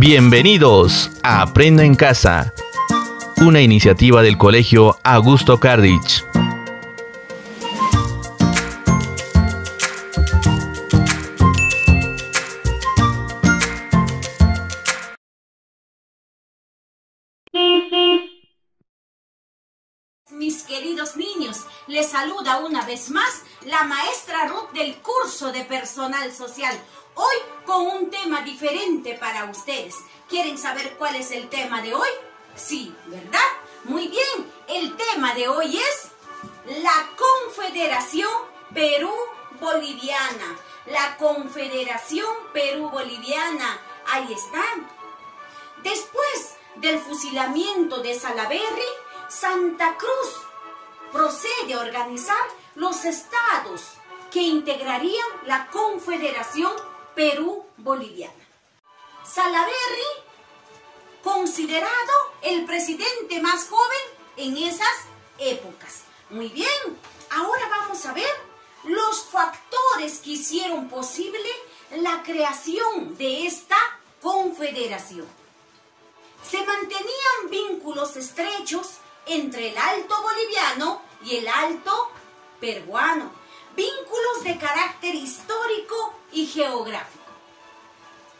Bienvenidos a Aprenda en Casa, una iniciativa del Colegio Augusto Cardich. Mis queridos niños, les saluda una vez más la maestra Ruth del curso de Personal Social. Hoy con un tema diferente para ustedes. ¿Quieren saber cuál es el tema de hoy? Sí, ¿verdad? Muy bien, el tema de hoy es la Confederación Perú-Boliviana. La Confederación Perú-Boliviana, ahí están. Después del fusilamiento de Salaverry, Santa Cruz procede a organizar los estados que integrarían la Confederación Perú-Boliviana. Salaverry, considerado el presidente más joven en esas épocas. Muy bien, ahora vamos a ver los factores que hicieron posible la creación de esta confederación. Se mantenían vínculos estrechos entre el Alto Boliviano y el Alto Peruano, vínculos de carácter histórico y geográfico.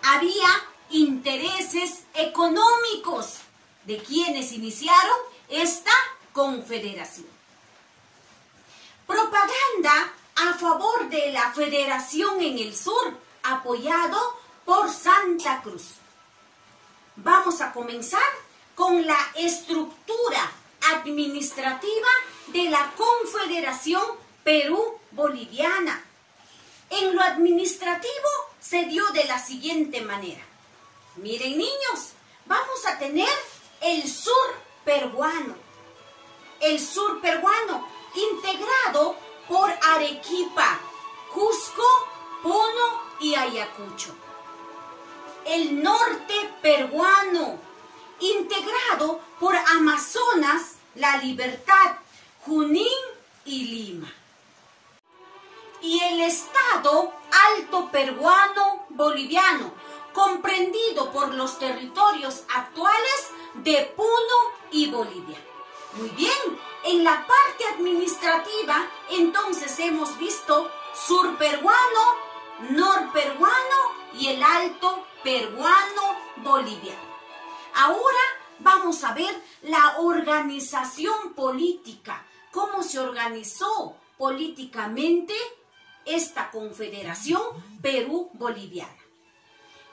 Había intereses económicos de quienes iniciaron esta confederación. Propaganda a favor de la federación en el sur, apoyado por Santa Cruz. Vamos a comenzar con la estructura administrativa de la Confederación Perú-Boliviana. En lo administrativo se dio de la siguiente manera. Miren, niños, vamos a tener el sur peruano. El sur peruano integrado por Arequipa, Cusco, Puno y Ayacucho. El norte peruano, integrado por Amazonas, La Libertad, Junín y Lima. Y el estado alto peruano boliviano, comprendido por los territorios actuales de Puno y Bolivia. Muy bien, en la parte administrativa, entonces hemos visto sur peruano, nor peruano y el alto peruano boliviano. Ahora vamos a ver la organización política, cómo se organizó políticamente esta Confederación Perú-Boliviana.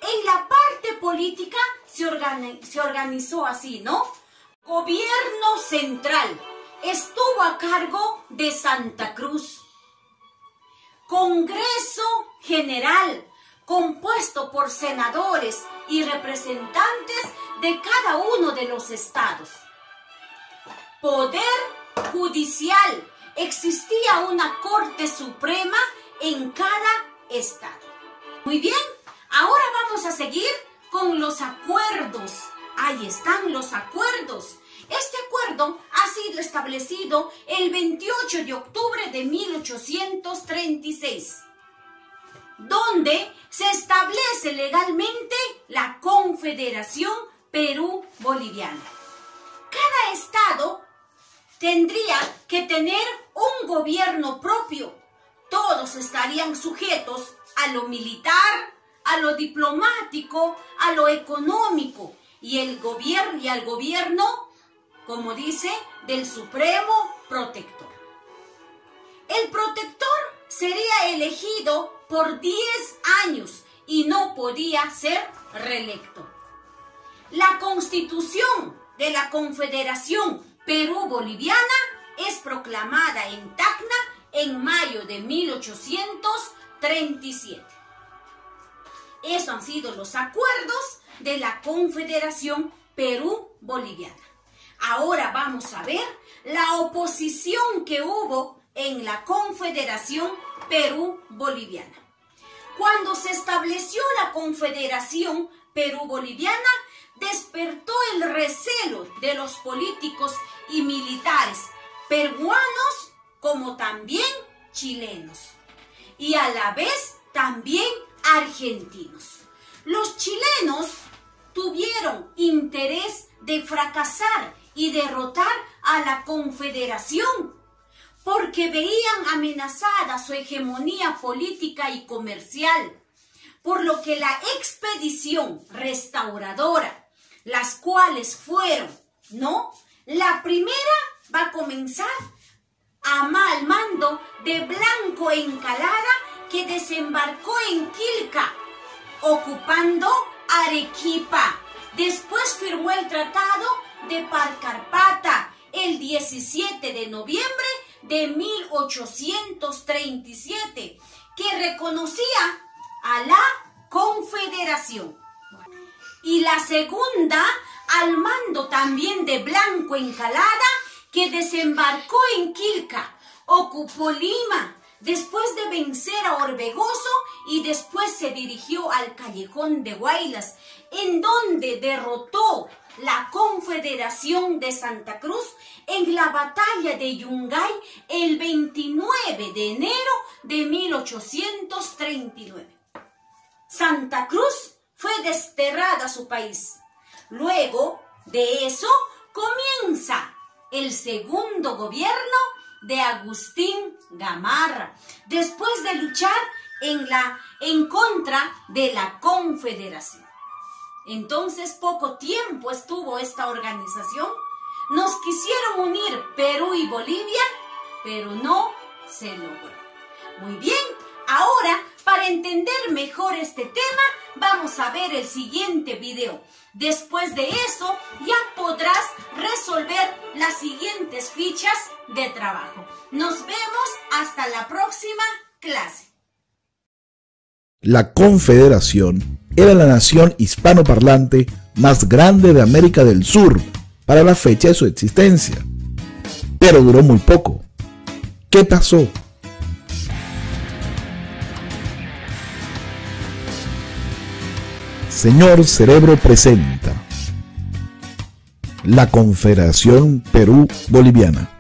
En la parte política se organizó así, ¿no? Gobierno central estuvo a cargo de Santa Cruz. Congreso General, compuesto por senadores y representantes de cada uno de los estados. Poder judicial, existía una Corte Suprema en cada estado. Muy bien, ahora vamos a seguir con los acuerdos. Ahí están los acuerdos. Este acuerdo ha sido establecido el 28 de octubre de 1836. Donde se establece legalmente la Confederación Perú-Boliviana. Cada estado tendría que tener un gobierno propio. Todos estarían sujetos a lo militar, a lo diplomático, a lo económico y al gobierno, como dice, del Supremo Protector. El protector sería elegido por 10 años y no podía ser reelecto. La Constitución de la Confederación Perú-Boliviana es proclamada en Tacna en mayo de 1837. Esos han sido los acuerdos de la Confederación Perú-Boliviana. Ahora vamos a ver la oposición que hubo en la Confederación Perú-Boliviana. Cuando se estableció la Confederación Perú-Boliviana, despertó el recelo de los políticos y militares peruanos como también chilenos y a la vez también argentinos. Los chilenos tuvieron interés de fracasar y derrotar a la Confederación, porque veían amenazada su hegemonía política y comercial, por lo que la expedición restauradora, las cuales fueron, la primera va a comenzar al mando de Blanco Encalada, que desembarcó en Quilca, ocupando Arequipa. Después firmó el Tratado de Parcarpata el 17 de noviembre de 1837, que reconocía a la Confederación. Y la segunda, al mando también de Blanco Encalada, que desembarcó en Quilca, ocupó Lima, después de vencer a Orbegoso, y después se dirigió al Callejón de Huaylas, en donde derrotó la Confederación de Santa Cruz en la batalla de Yungay el 29 de enero de 1839. Santa Cruz fue desterrada a su país. Luego de eso comienza el segundo gobierno de Agustín Gamarra, después de luchar en contra de la Confederación. Entonces, poco tiempo estuvo esta organización. Nos quisieron unir Perú y Bolivia, pero no se logró. Muy bien, ahora, para entender mejor este tema, vamos a ver el siguiente video. Después de eso, ya podrás resolver las siguientes fichas de trabajo. Nos vemos hasta la próxima clase. La Confederación era la nación hispanoparlante más grande de América del Sur para la fecha de su existencia, pero duró muy poco. ¿Qué pasó? Señor Cerebro presenta la Confederación Perú-Boliviana.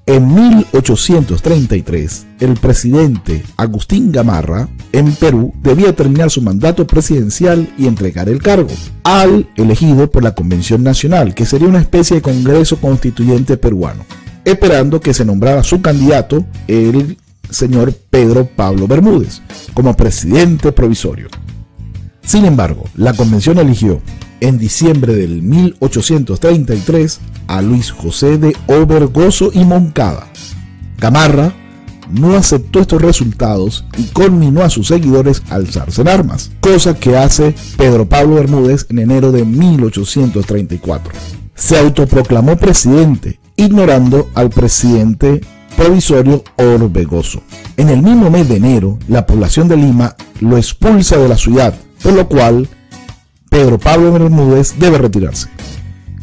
En 1833, el presidente Agustín Gamarra, en Perú, debía terminar su mandato presidencial y entregar el cargo al elegido por la Convención Nacional, que sería una especie de Congreso Constituyente peruano, esperando que se nombrara su candidato, el señor Pedro Pablo Bermúdez, como presidente provisorio. Sin embargo, la convención eligió en diciembre del 1833 a Luis José de Orbegoso y Moncada. Gamarra no aceptó estos resultados y conminó a sus seguidores a alzarse en armas, cosa que hace Pedro Pablo Bermúdez en enero de 1834. Se autoproclamó presidente, ignorando al presidente provisorio Orbegoso. En el mismo mes de enero, la población de Lima lo expulsa de la ciudad, por lo cual Pedro Pablo Bermúdez debe retirarse.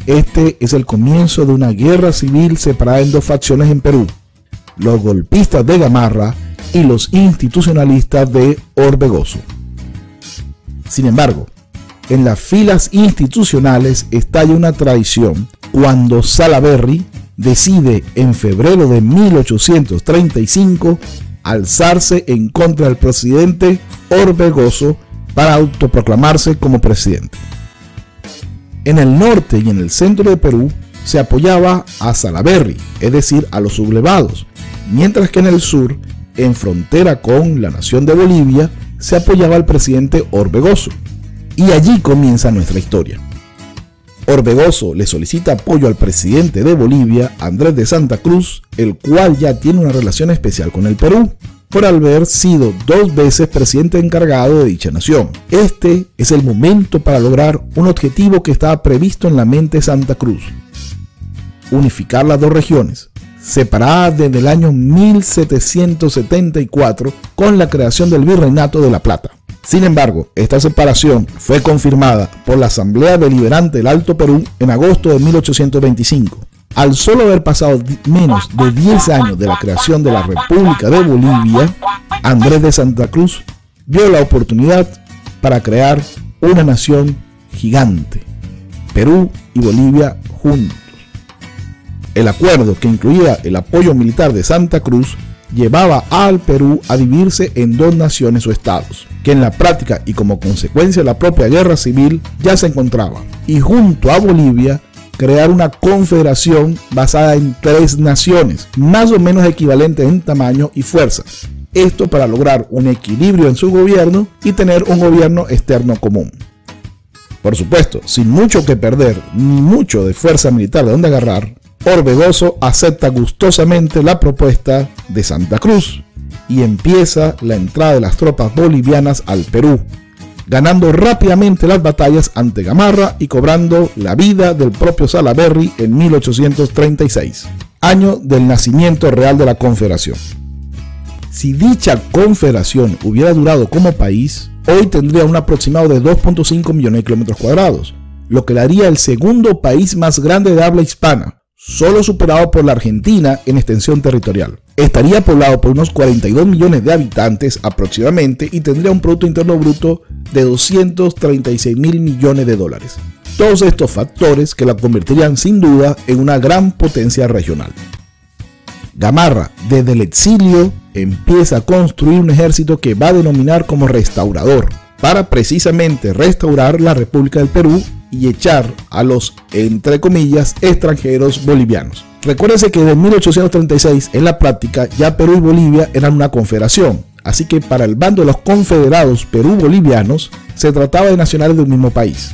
Este es el comienzo de una guerra civil separada en dos facciones en Perú: los golpistas de Gamarra y los institucionalistas de Orbegoso. Sin embargo, en las filas institucionales estalla una traición cuando Salaverry decide en febrero de 1835 alzarse en contra del presidente Orbegoso para autoproclamarse como presidente. En el norte y en el centro de Perú se apoyaba a Salaverry, es decir, a los sublevados, mientras que en el sur, en frontera con la nación de Bolivia, se apoyaba al presidente Orbegoso. Y allí comienza nuestra historia. Orbegoso le solicita apoyo al presidente de Bolivia, Andrés de Santa Cruz, el cual ya tiene una relación especial con el Perú, por haber sido 2 veces presidente encargado de dicha nación. Este es el momento para lograr un objetivo que estaba previsto en la mente de Santa Cruz: unificar las dos regiones, separadas desde el año 1774 con la creación del Virreinato de La Plata. Sin embargo, esta separación fue confirmada por la Asamblea Deliberante del Alto Perú en agosto de 1825. Al solo haber pasado menos de 10 años de la creación de la República de Bolivia, Andrés de Santa Cruz vio la oportunidad para crear una nación gigante: Perú y Bolivia juntos. El acuerdo, que incluía el apoyo militar de Santa Cruz, llevaba al Perú a dividirse en dos naciones o estados, que en la práctica y como consecuencia de la propia guerra civil ya se encontraban, y junto a Bolivia crear una confederación basada en tres naciones, más o menos equivalentes en tamaño y fuerza. Esto para lograr un equilibrio en su gobierno y tener un gobierno externo común. Por supuesto, sin mucho que perder ni mucho de fuerza militar de donde agarrar, Orbegoso acepta gustosamente la propuesta de Santa Cruz y empieza la entrada de las tropas bolivianas al Perú, ganando rápidamente las batallas ante Gamarra y cobrando la vida del propio Salaverry en 1836, año del nacimiento real de la Confederación. Si dicha confederación hubiera durado como país, hoy tendría un aproximado de 2.5 millones de kilómetros cuadrados, lo que le haría el segundo país más grande de habla hispana, solo superado por la Argentina en extensión territorial. Estaría poblado por unos 42 millones de habitantes aproximadamente y tendría un Producto Interno Bruto de 236 mil millones de dólares. Todos estos factores que la convertirían sin duda en una gran potencia regional. Gamarra, desde el exilio, empieza a construir un ejército que va a denominar como restaurador, para precisamente restaurar la República del Perú y echar a los, entre comillas, extranjeros bolivianos. Recuérdense que desde 1836, en la práctica, ya Perú y Bolivia eran una confederación, así que para el bando de los confederados perú-bolivianos, se trataba de nacionales de un mismo país.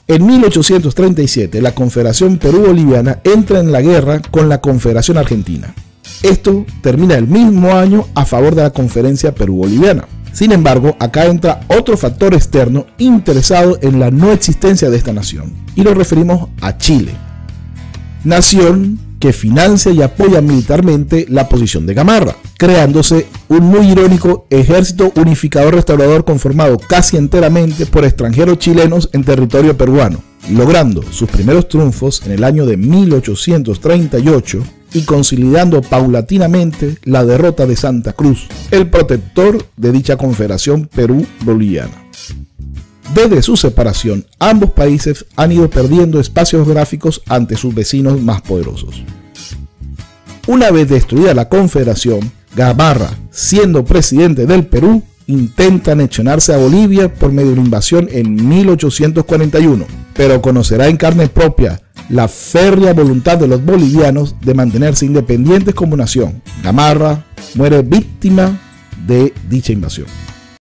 En 1837, la Confederación Perú-Boliviana entra en la guerra con la Confederación Argentina. Esto termina el mismo año a favor de la Conferencia Perú-Boliviana. Sin embargo, acá entra otro factor externo interesado en la no existencia de esta nación, y nos referimos a Chile, nación que financia y apoya militarmente la posición de Gamarra, creándose un muy irónico ejército unificador restaurador conformado casi enteramente por extranjeros chilenos en territorio peruano, logrando sus primeros triunfos en el año de 1838 y consolidando paulatinamente la derrota de Santa Cruz, el protector de dicha confederación Perú-Boliviana. Desde su separación, ambos países han ido perdiendo espacios geográficos ante sus vecinos más poderosos. Una vez destruida la confederación, Gamarra, siendo presidente del Perú, intenta anexionarse a Bolivia por medio de una invasión en 1841, pero conocerá en carne propia la férrea voluntad de los bolivianos de mantenerse independientes como nación. Gamarra muere víctima de dicha invasión.